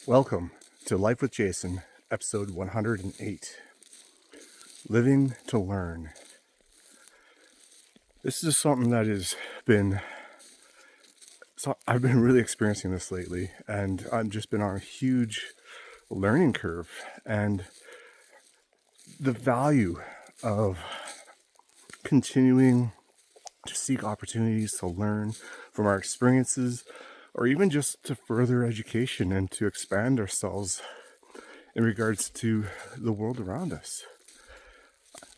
Welcome to Life with Jason, episode 108, Living to Learn. This is something that I've been really experiencing this lately, and I've just been on a huge learning curve, and the value of continuing to seek opportunities to learn from our experiences, or even just to further education and to expand ourselves in regards to the world around us.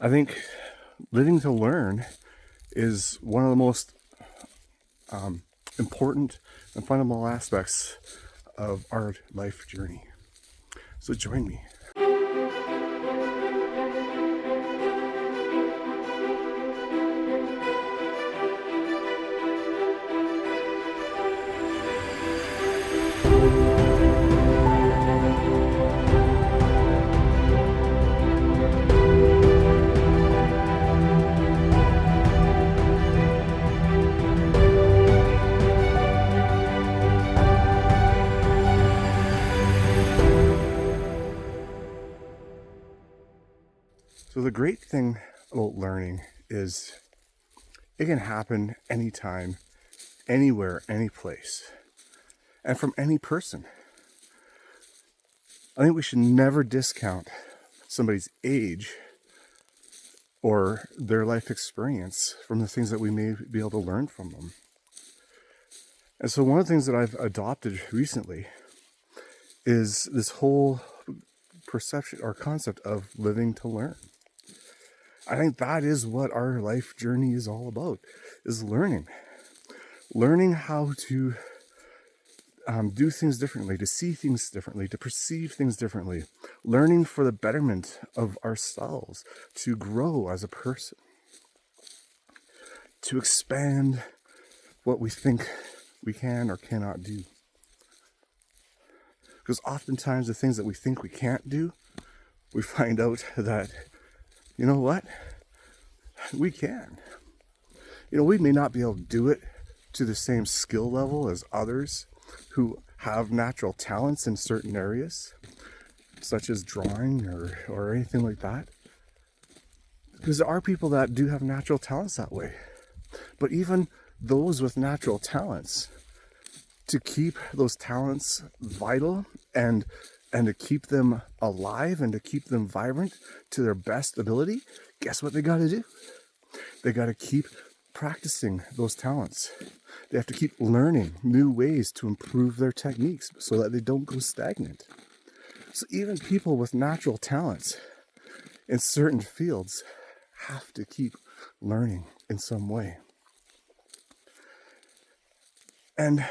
I think living to learn is one of the most important and fundamental aspects of our life journey. So join me. So the great thing about learning is it can happen anytime, anywhere, any place, and from any person. I think we should never discount somebody's age or their life experience from the things that we may be able to learn from them. And so one of the things that I've adopted recently is this whole perception or concept of living to learn. I think that is what our life journey is all about, is learning how to do things differently, to see things differently, to perceive things differently, learning for the betterment of ourselves, to grow as a person, to expand what we think we can or cannot do. Because oftentimes the things that we think we can't do, we find out that, you know what? We can. We may not be able to do it to the same skill level as others who have natural talents in certain areas, such as drawing or anything like that. Because there are people that do have natural talents that way. But even those with natural talents, to keep those talents vital and to keep them alive and to keep them vibrant to their best ability, guess what they got to do? They got to keep practicing those talents. They have to keep learning new ways to improve their techniques so that they don't go stagnant. So even people with natural talents in certain fields have to keep learning in some way. And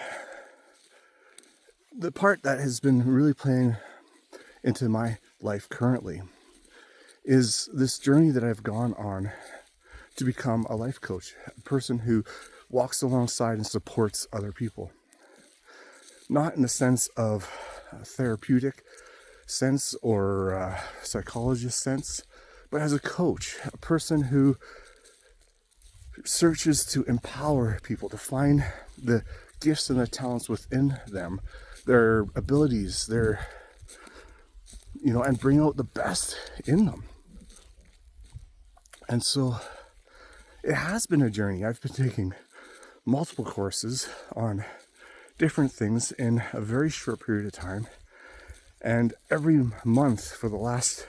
the part that has been really playing into my life currently is this journey that I've gone on to become a life coach, a person who walks alongside and supports other people. Not in the sense of a therapeutic sense or a psychologist sense, but as a coach, a person who searches to empower people, to find the gifts and the talents within them, their abilities, and bring out the best in them. And so it has been a journey. I've been taking multiple courses on different things in a very short period of time. And every month for the last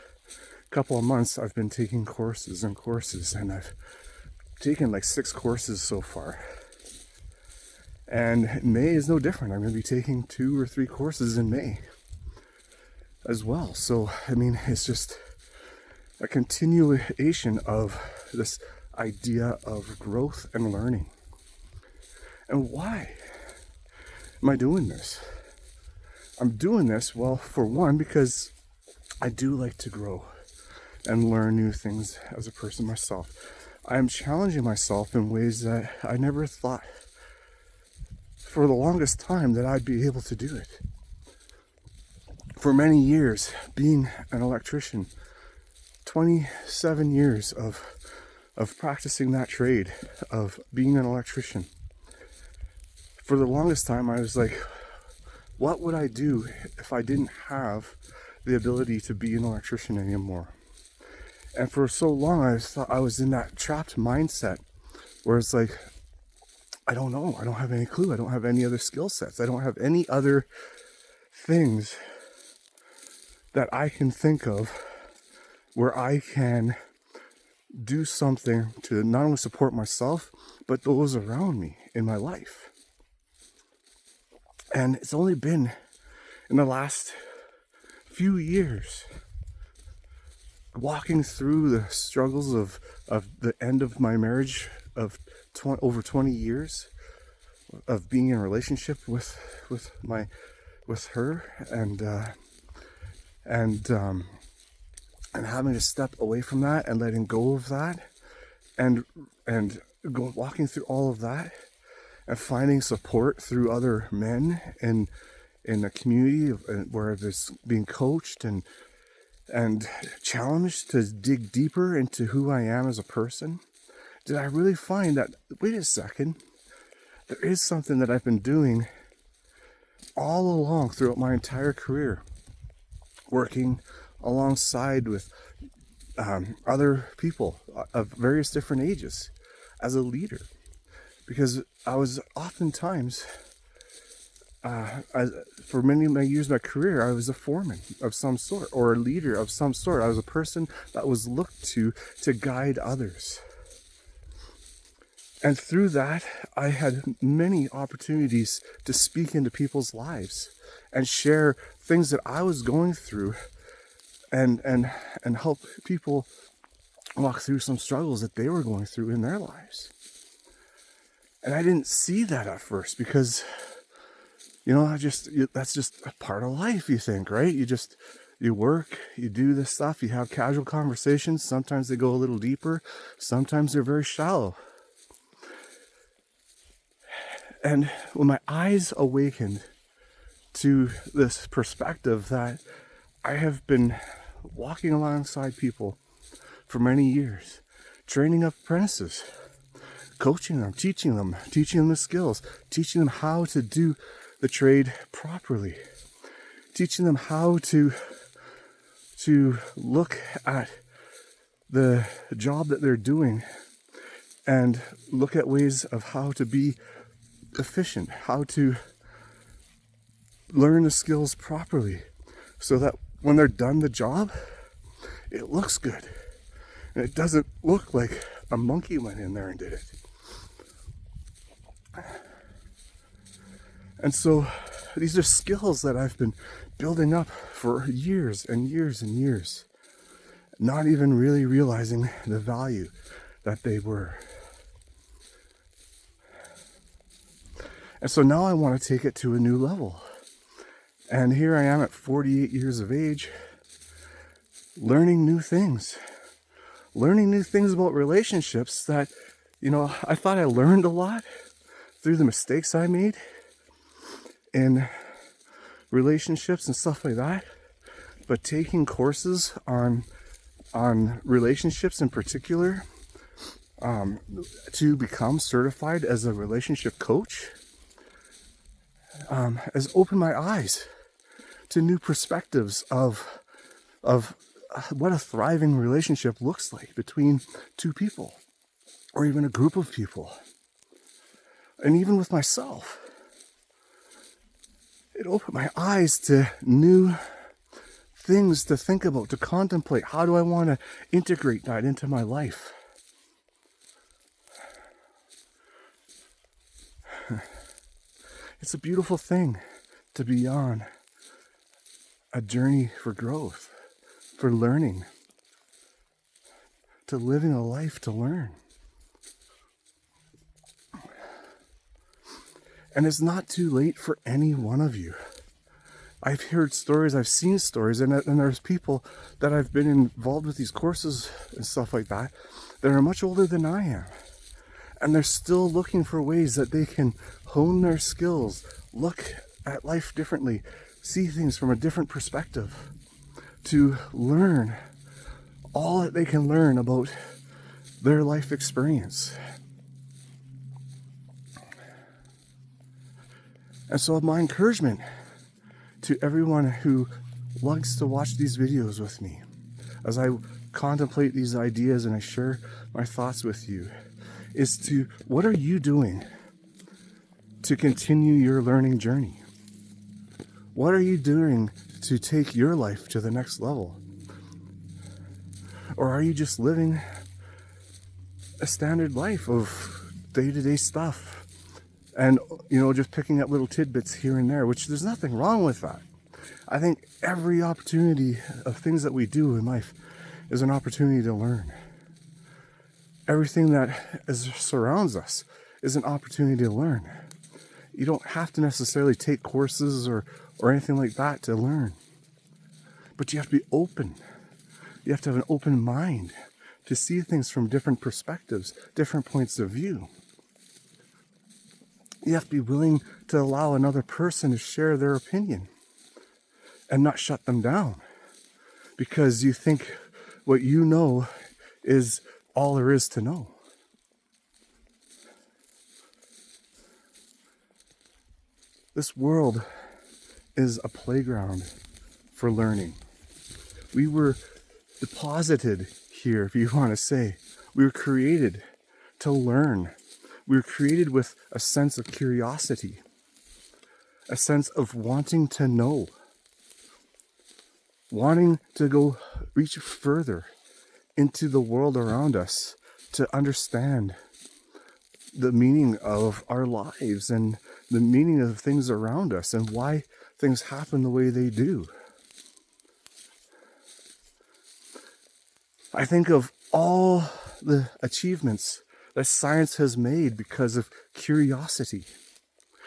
couple of months, I've been taking courses, and I've taken like 6 courses so far. And May is no different. I'm going to be taking 2 or 3 courses in May as well. So, it's just a continuation of this idea of growth and learning. And why am I doing this? I'm doing this, well, for one, because I do like to grow and learn new things as a person myself. I am challenging myself in ways that I never thought for the longest time that I'd be able to do it. For many years, being an electrician, 27 years of practicing that trade, of being an electrician. For the longest time, I was like, what would I do if I didn't have the ability to be an electrician anymore? And for so long, I thought I was in that trapped mindset where it's like, I don't know. I don't have any clue. I don't have any other skill sets. I don't have any other things that I can think of where I can do something to not only support myself, but those around me in my life. And it's only been in the last few years, walking through the struggles of the end of my marriage of over 20 years of being in a relationship with her, and having to step away from that and letting go of that, and walking through all of that, and finding support through other men in a community where there's being coached and challenged to dig deeper into who I am as a person. Did I really find that, wait a second, there is something that I've been doing all along throughout my entire career, working alongside with other people of various different ages as a leader, because I was oftentimes, for many of my years of my career, I was a foreman of some sort or a leader of some sort. I was a person that was looked to guide others. And through that, I had many opportunities to speak into people's lives and share things that I was going through, and help people walk through some struggles that they were going through in their lives. And I didn't see that at first because, that's just a part of life, you think, right? You work, you do this stuff, you have casual conversations. Sometimes they go a little deeper. Sometimes they're very shallow. And when my eyes awakened to this perspective that I have been walking alongside people for many years, training up apprentices, coaching them, teaching them the skills, teaching them how to do the trade properly, teaching them how to look at the job that they're doing and look at ways of how to be efficient, how to learn the skills properly so that when they're done the job, it looks good. And it doesn't look like a monkey went in there and did it. And so these are skills that I've been building up for years and years and years, not even really realizing the value that they were. And so now I want to take it to a new level. And here I am at 48 years of age, learning new things about relationships that, I thought I learned a lot through the mistakes I made in relationships and stuff like that. But taking courses on relationships in particular, to become certified as a relationship coach, has opened my eyes to new perspectives of what a thriving relationship looks like between two people or even a group of people. And even with myself, it opened my eyes to new things to think about, to contemplate. How do I want to integrate that into my life? It's a beautiful thing to be on a journey for growth, for learning, to living a life to learn. And it's not too late for any one of you. I've heard stories, I've seen stories, and there's people that I've been involved with these courses and stuff like that are much older than I am. And they're still looking for ways that they can hone their skills, look at life differently, see things from a different perspective, to learn all that they can learn about their life experience. And so my encouragement to everyone who likes to watch these videos with me, as I contemplate these ideas and I share my thoughts with you, is to, what are you doing to continue your learning journey? What are you doing to take your life to the next level? Or are you just living a standard life of day-to-day stuff and, just picking up little tidbits here and there, which there's nothing wrong with that. I think every opportunity of things that we do in life is an opportunity to learn. Everything that surrounds us is an opportunity to learn. You don't have to necessarily take courses or anything like that to learn. But you have to be open. You have to have an open mind to see things from different perspectives, different points of view. You have to be willing to allow another person to share their opinion and not shut them down because you think what you know is all there is to know. This world is a playground for learning. We were deposited here, if you want to say. We were created to learn. We were created with a sense of curiosity, a sense of wanting to know, wanting to go reach further into the world around us to understand the meaning of our lives and the meaning of things around us and why things happen the way they do. I think of all the achievements that science has made because of curiosity,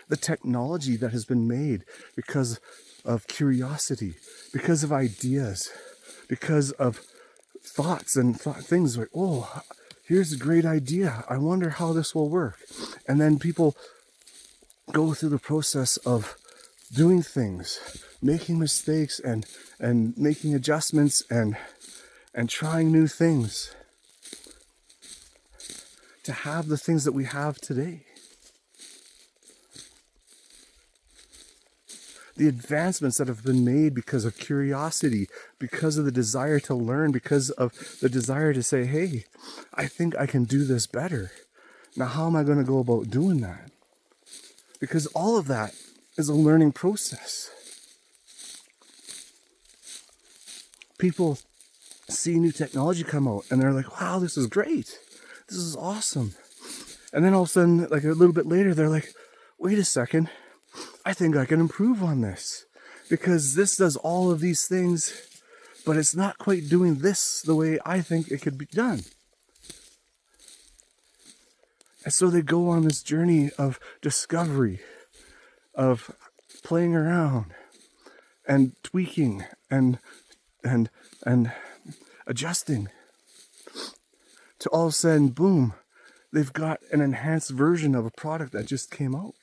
the technology that has been made because of curiosity, because of ideas, because of thoughts and things like, oh, here's a great idea. I wonder how this will work. And then people go through the process of doing things, making mistakes and making adjustments and trying new things to have the things that we have today. The advancements that have been made because of curiosity, because of the desire to learn, because of the desire to say, hey, I think I can do this better. Now, how am I going to go about doing that? Because all of that is a learning process. People see new technology come out and they're like, wow, this is great. This is awesome. And then all of a sudden, like a little bit later, they're like, wait a second. I think I can improve on this because this does all of these things, but it's not quite doing this the way I think it could be done. And so they go on this journey of discovery, of playing around and tweaking and adjusting to all of a sudden, boom, they've got an enhanced version of a product that just came out.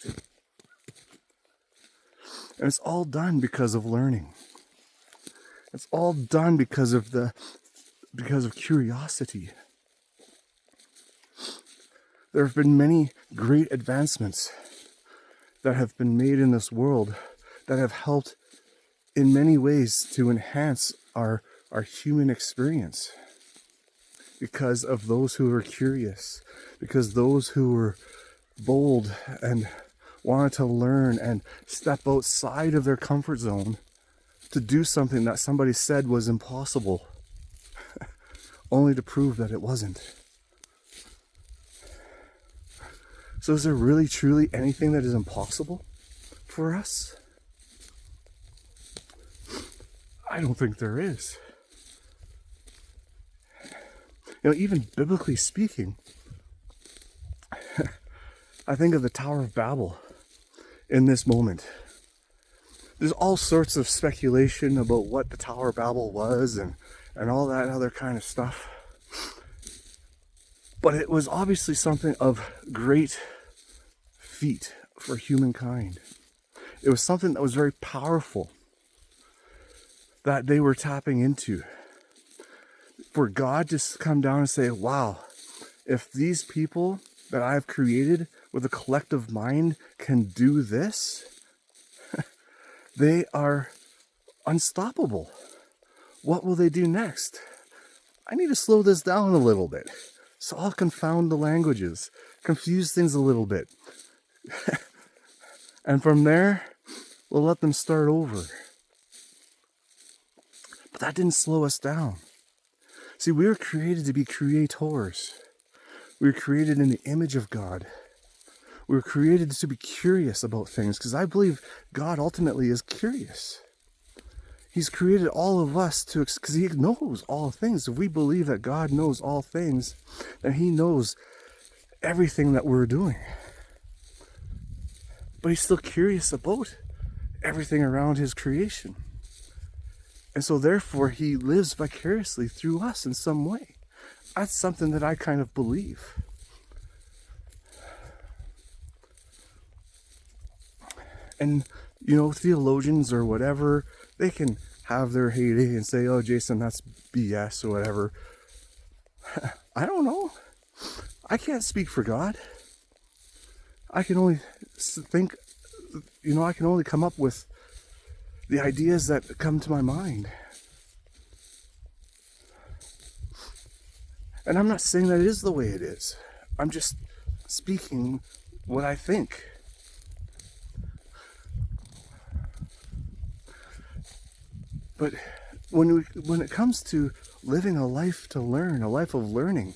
And it's all done because of learning. It's all done because of curiosity. There have been many great advancements that have been made in this world that have helped in many ways to enhance our human experience because of those who were curious, because those who were bold and wanted to learn and step outside of their comfort zone to do something that somebody said was impossible, only to prove that it wasn't. So is there really, truly anything that is impossible for us? I don't think there is. Even biblically speaking, I think of the Tower of Babel in this moment. There's all sorts of speculation about what the Tower of Babel was and all that other kind of stuff. But it was obviously something of great feat for humankind. It was something that was very powerful that they were tapping into. For God to come down and say, wow, if these people that I've created with a collective mind can do this, they are unstoppable. What will they do next? I need to slow this down a little bit. So I'll confound the languages, confuse things a little bit. And from there, we'll let them start over. But that didn't slow us down. See, we were created to be creators. We were created in the image of God. We were created to be curious about things, because I believe God ultimately is curious. He's created all of us because he knows all things. If we believe that God knows all things, then he knows everything that we're doing. But he's still curious about everything around his creation. And so therefore he lives vicariously through us in some way. That's something that I kind of believe. And, you know, theologians or whatever, they can have their heyday and say, oh, Jason, that's BS or whatever. I don't know. I can't speak for God. I can only think, you know, I can only come up with the ideas that come to my mind. And I'm not saying that it is the way it is. I'm just speaking what I think. But when it comes to living a life to learn, a life of learning,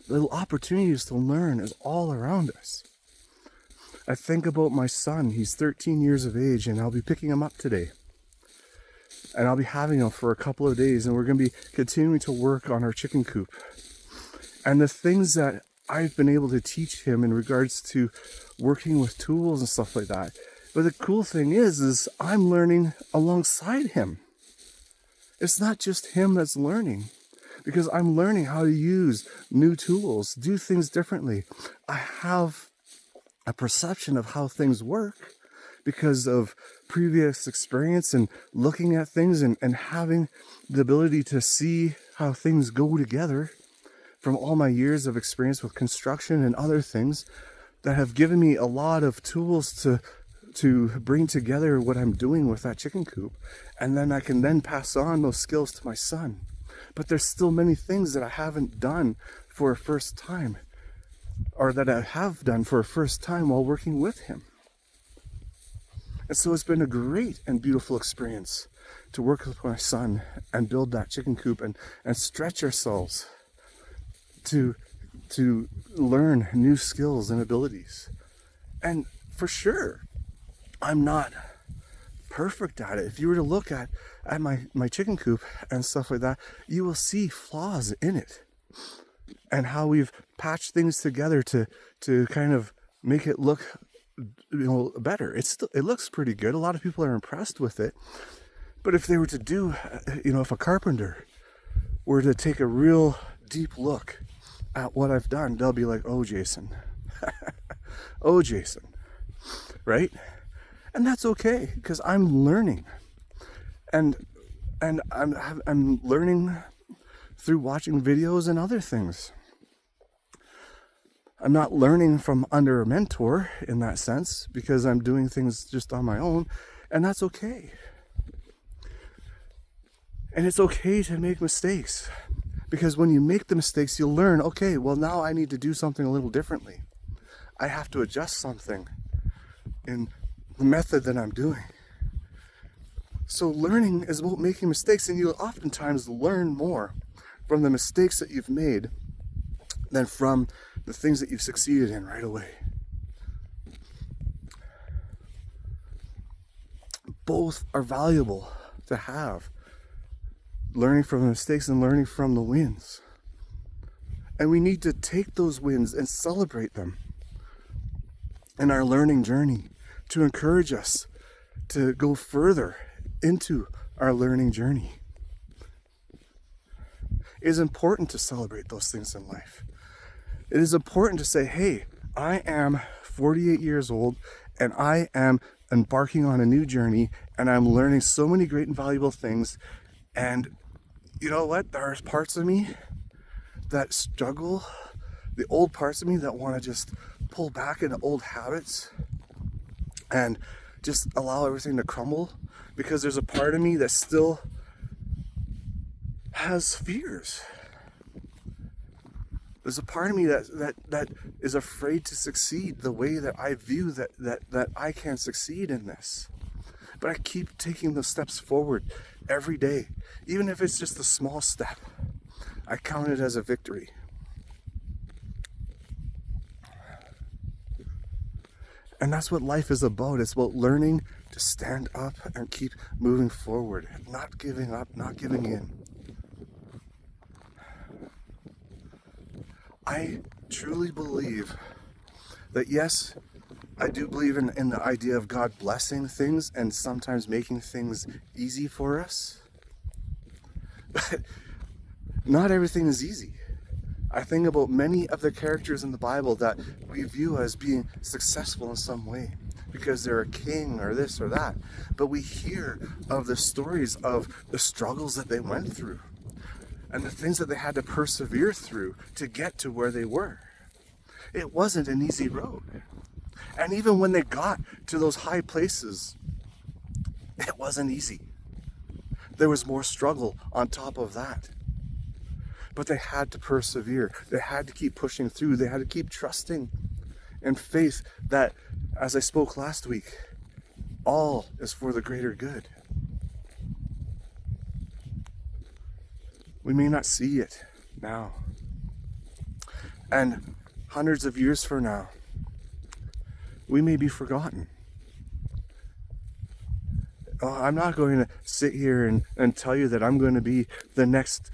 the opportunities to learn is all around us. I think about my son. He's 13 years of age, and I'll be picking him up today. And I'll be having him for a couple of days, and we're going to be continuing to work on our chicken coop. And the things that I've been able to teach him in regards to working with tools and stuff like that. But the cool thing is I'm learning alongside him. It's not just him that's learning, because I'm learning how to use new tools, do things differently. I have a perception of how things work because of previous experience and looking at things and having the ability to see how things go together from all my years of experience with construction and other things that have given me a lot of tools to bring together what I'm doing with that chicken coop. And then I can then pass on those skills to my son. But there's still many things that I haven't done for a first time, or that I have done for a first time while working with him. And so it's been a great and beautiful experience to work with my son and build that chicken coop and stretch ourselves to learn new skills and abilities. And for sure, I'm not perfect at it. If you were to look at my chicken coop and stuff like that, you will see flaws in it and how we've patched things together to kind of make it look, you know, better. It looks pretty good. A lot of people are impressed with it. But if they were to do, you know, if a carpenter were to take a real deep look at what I've done, they'll be like, oh, Jason. Oh, Jason. Right? And that's okay, because I'm learning. And I'm learning through watching videos and other things. I'm not learning from under a mentor in that sense, because I'm doing things just on my own, and that's okay. And it's okay to make mistakes, because when you make the mistakes, you'll learn, okay, well, now I need to do something a little differently. I have to adjust something in the method that I'm doing. So learning is about making mistakes, and you'll oftentimes learn more from the mistakes that you've made than from the things that you've succeeded in right away. Both are valuable to have. Learning from the mistakes and learning from the wins. And we need to take those wins and celebrate them in our learning journey to encourage us to go further into our learning journey. It is important to celebrate those things in life. It is important to say, hey, I am 48 years old and I am embarking on a new journey and I'm learning so many great and valuable things. And you know what? There's parts of me that struggle, the old parts of me that want to just pull back into old habits and just allow everything to crumble, because there's a part of me that still has fears. There's a part of me that is afraid to succeed the way that I view that I can succeed in this. But I keep taking those steps forward every day. Even if it's just a small step, I count it as a victory. And that's what life is about. It's about learning to stand up and keep moving forward, not giving up, not giving in. I truly believe that, yes, I do believe in the idea of God blessing things and sometimes making things easy for us. But not everything is easy. I think about many of the characters in the Bible that we view as being successful in some way because they're a king or this or that. But we hear of the stories of the struggles that they went through and the things that they had to persevere through to get to where they were. It wasn't an easy road. And even when they got to those high places, it wasn't easy. There was more struggle on top of that. But they had to persevere. They had to keep pushing through. They had to keep trusting and faith that, as I spoke last week, all is for the greater good. We may not see it now. And hundreds of years from now, we may be forgotten. I'm not going to sit here and tell you that I'm going to be the next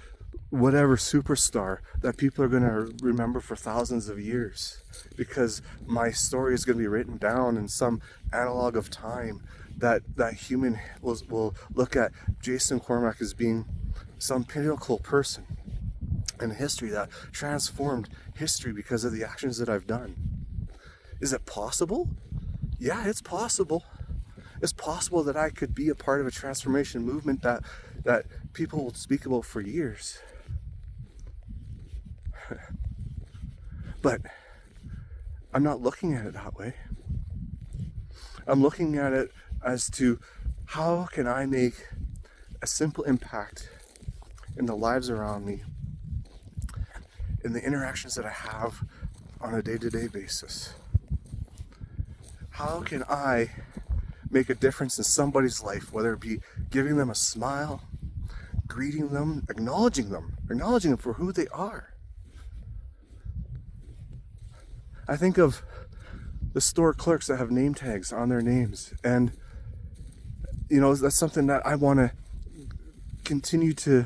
whatever superstar that people are going to remember for thousands of years, because my story is going to be written down in some analog of time that human will look at Jason Cormack as being some pinnacle person in history that transformed history because of the actions that I've done. Is it possible? Yeah, it's possible. It's possible that I could be a part of a transformation movement that people will speak about for years. But I'm not looking at it that way. I'm looking at it as to how can I make a simple impact in the lives around me, in the interactions that I have on a day-to-day basis. How can I make a difference in somebody's life, whether it be giving them a smile, greeting them, acknowledging them for who they are. I think of the store clerks that have name tags on their names, and that's something that I want to continue to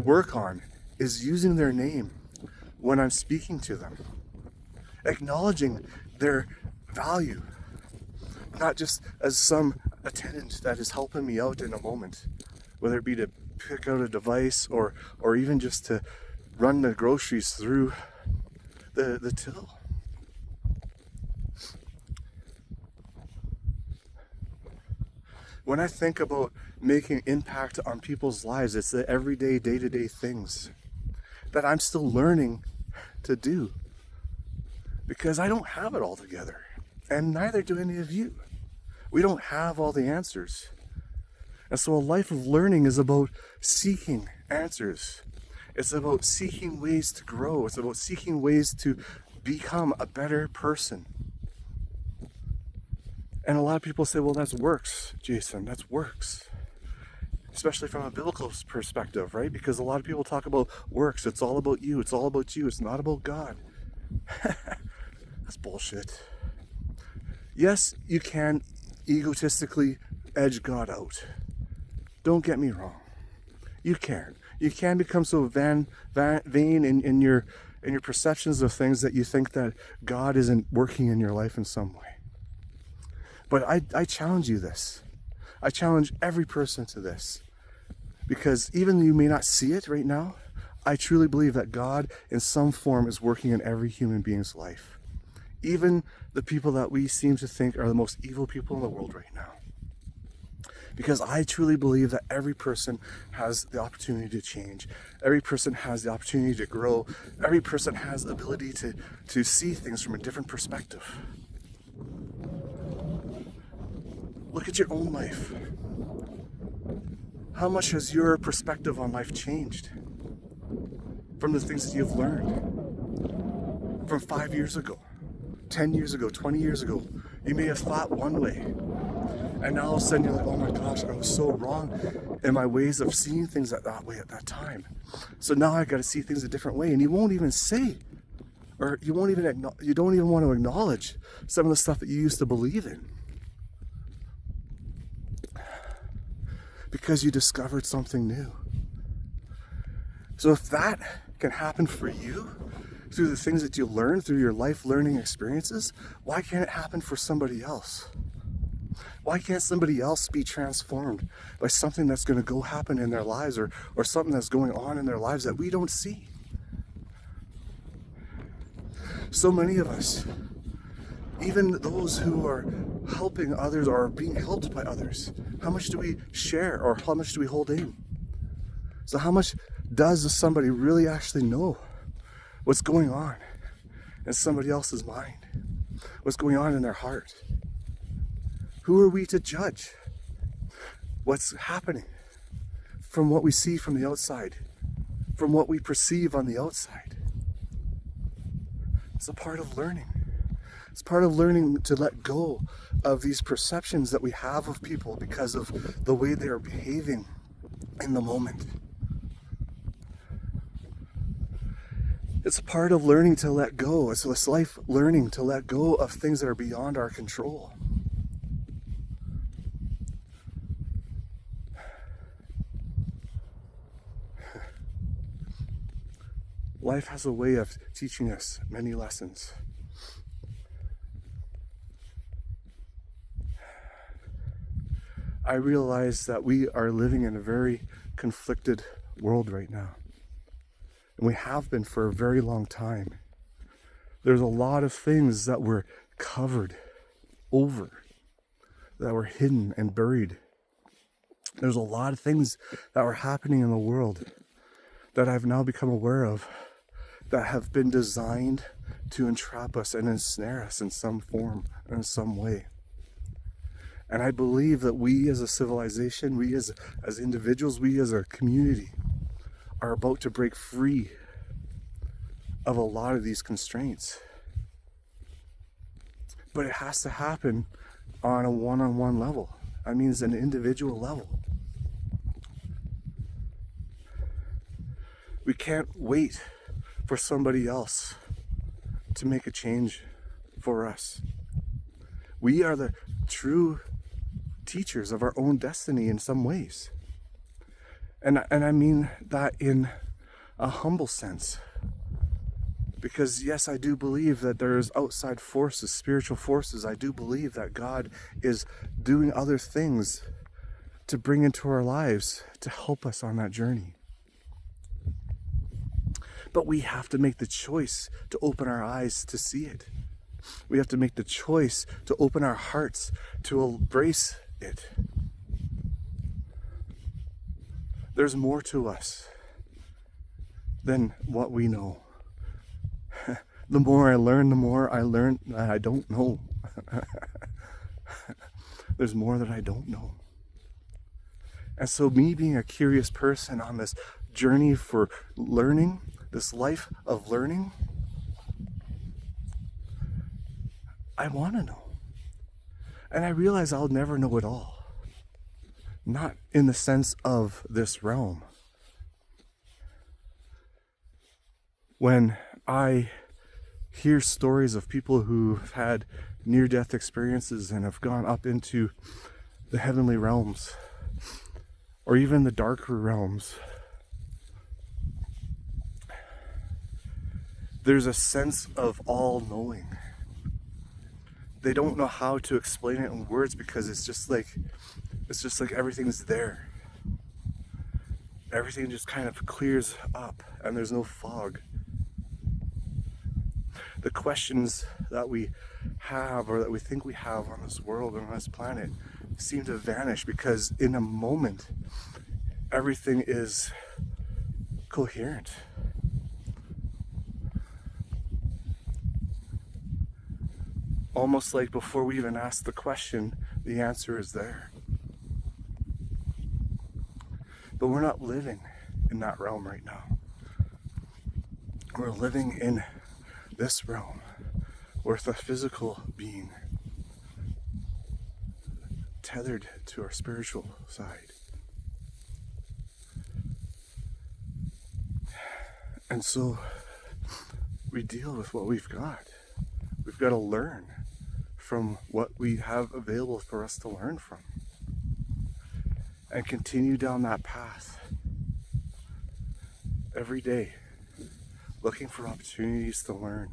work on, is using their name when I'm speaking to them, acknowledging their value, not just as some attendant that is helping me out in a moment, whether it be to pick out a device or even just to run the groceries through the till. When I think about making impact on people's lives, it's the everyday, day-to-day things that I'm still learning to do, because I don't have it all together, and neither do any of you. We don't have all the answers. And so a life of learning is about seeking answers. It's about seeking ways to grow. It's about seeking ways to become a better person. And a lot of people say, well, that's works, Jason, that's works. Especially from a biblical perspective, right? Because a lot of people talk about works. It's all about you. It's all about you. It's not about God. That's bullshit. Yes, you can egotistically edge God out. Don't get me wrong. You can. You can become so vain in your perceptions of things that you think that God isn't working in your life in some way. But I challenge you this. I challenge every person to this. Because even though you may not see it right now, I truly believe that God in some form is working in every human being's life. Even the people that we seem to think are the most evil people in the world right now. Because I truly believe that every person has the opportunity to change. Every person has the opportunity to grow. Every person has the ability to see things from a different perspective. Look at your own life. How much has your perspective on life changed from the things that you've learned from 5 years ago, 10 years ago, 20 years ago? You may have thought one way, and now all of a sudden you're like, oh my gosh, I was so wrong in my ways of seeing things that way at that time. So now I got to see things a different way, and you won't even say, or you don't even want to acknowledge some of the stuff that you used to believe in, because you discovered something new. So if that can happen for you through the things that you learn through your life learning experiences, why can't it happen for somebody else? Why can't somebody else be transformed by something that's going to go happen in their lives, or something that's going on in their lives that we don't see? So many of us, even those who are helping others or being helped by others, how much do we share, or how much do we hold in? So how much does somebody really actually know what's going on in somebody else's mind? What's going on in their heart? Who are we to judge what's happening from what we see from the outside, from what we perceive on the outside? It's a part of learning. It's part of learning to let go of these perceptions that we have of people because of the way they are behaving in the moment. It's a part of learning to let go. It's this life learning to let go of things that are beyond our control. Life has a way of teaching us many lessons. I realize that we are living in a very conflicted world right now. And we have been for a very long time. There's a lot of things that were covered over, that were hidden and buried. There's a lot of things that were happening in the world that I've now become aware of, that have been designed to entrap us and ensnare us in some form or in some way. And I believe that we as a civilization, we as individuals, we as a community are about to break free of a lot of these constraints. But it has to happen on a one-on-one level. I mean, it's an individual level. We can't wait for somebody else to make a change for us. We are the true teachers of our own destiny in some ways. And I mean that in a humble sense. Because yes, I do believe that there's outside forces, spiritual forces. I do believe that God is doing other things to bring into our lives to help us on that journey. But we have to make the choice to open our eyes to see it. We have to make the choice to open our hearts to embrace it. There's more to us than what we know. The more I learn, that I don't know. There's more that I don't know. And so me being a curious person on this journey for learning, this life of learning, I want to know. And I realize I'll never know it all. Not in the sense of this realm. When I hear stories of people who've had near-death experiences and have gone up into the heavenly realms, or even the darker realms, there's a sense of all-knowing. They don't know how to explain it in words because it's just like everything's there. Everything just kind of clears up and there's no fog. The questions that we have or that we think we have on this world and on this planet seem to vanish because in a moment everything is coherent. Almost like before we even ask the question, The answer is there. But we're not living in that realm right now. We're living in this realm with a physical being tethered to our spiritual side. And so we deal with what we've got. We've got to learn from what we have available for us to learn from and continue down that path every day, looking for opportunities to learn,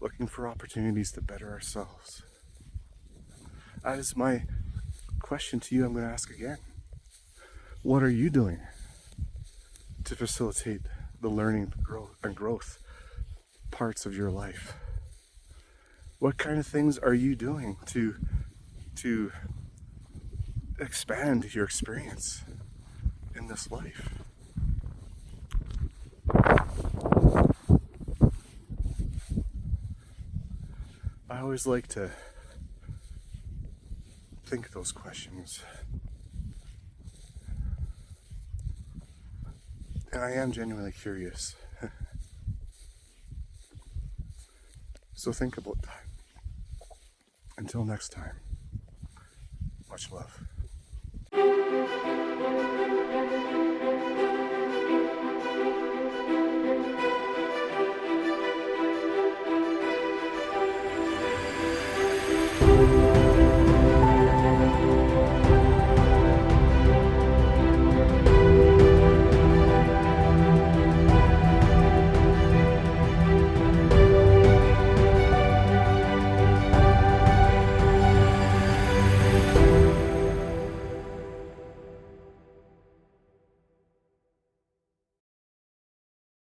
looking for opportunities to better ourselves. That is my question to you. I'm going to ask again. What are you doing to facilitate the learning and growth parts of your life? What kind of things are you doing to expand your experience in this life? I always like to think those questions. And I am genuinely curious. So think about that. Until next time, much love.